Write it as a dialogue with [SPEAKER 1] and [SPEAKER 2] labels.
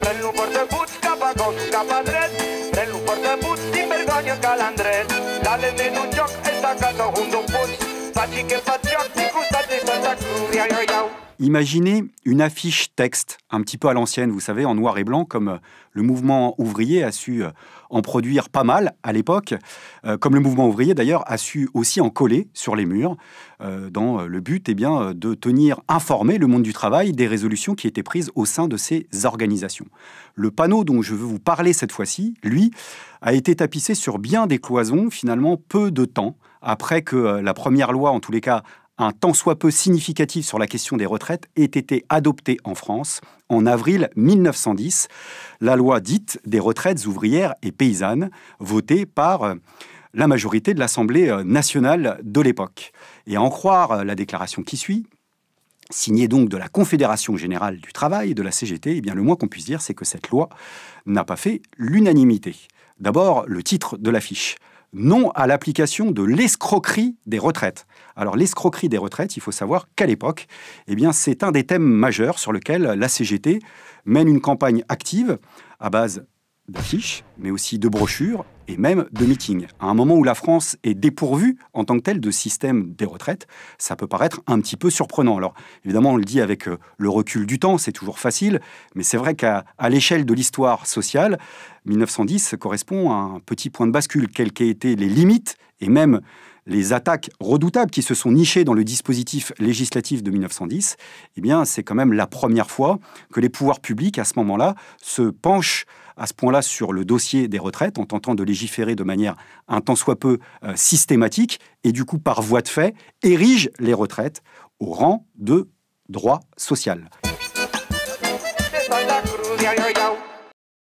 [SPEAKER 1] Pren-lo portaputs cap a gos, cap a dret. Pren-lo portaputs sin vergonya calandret. Dale en un joc, esta casa un d'un puig. Faci que faig joc, ni costat de Santa Cruz, iau, iau, iau.
[SPEAKER 2] Imaginez une affiche texte un petit peu à l'ancienne, vous savez, en noir et blanc, comme le mouvement ouvrier a su en produire pas mal à l'époque, comme le mouvement ouvrier d'ailleurs a su aussi en coller sur les murs, dans le but de tenir informé le monde du travail des résolutions qui étaient prises au sein de ces organisations. Le panneau dont je veux vous parler cette fois-ci, lui, a été tapissé sur bien des cloisons, finalement peu de temps après que la première loi, en tous les cas, un tant soit peu significatif sur la question des retraites ait été adoptée en France en avril 1910, la loi dite des retraites ouvrières et paysannes, votée par la majorité de l'Assemblée nationale de l'époque. Et à en croire la déclaration qui suit, signée donc de la Confédération générale du travail, de la CGT, eh bien le moins qu'on puisse dire, c'est que cette loi n'a pas fait l'unanimité. D'abord, le titre de l'affiche. Non à l'application de l'escroquerie des retraites. Alors l'escroquerie des retraites, il faut savoir qu'à l'époque, eh bien, c'est un des thèmes majeurs sur lequel la CGT mène une campagne active à base d'affiches, mais aussi de brochures et même de meetings. À un moment où la France est dépourvue en tant que telle de système des retraites, ça peut paraître un petit peu surprenant. Alors évidemment, on le dit avec le recul du temps, c'est toujours facile, mais c'est vrai qu'à l'échelle de l'histoire sociale, 1910 correspond à un petit point de bascule, quelles qu'aient été les limites et même les attaques redoutables qui se sont nichées dans le dispositif législatif de 1910, eh bien, c'est quand même la première fois que les pouvoirs publics, à ce moment-là, se penchent à ce point-là sur le dossier des retraites en tentant de légiférer de manière un tant soit peu systématique et du coup, par voie de fait, érigent les retraites au rang de droit social.
[SPEAKER 1] De Santa Cruz, iau, iau, iau.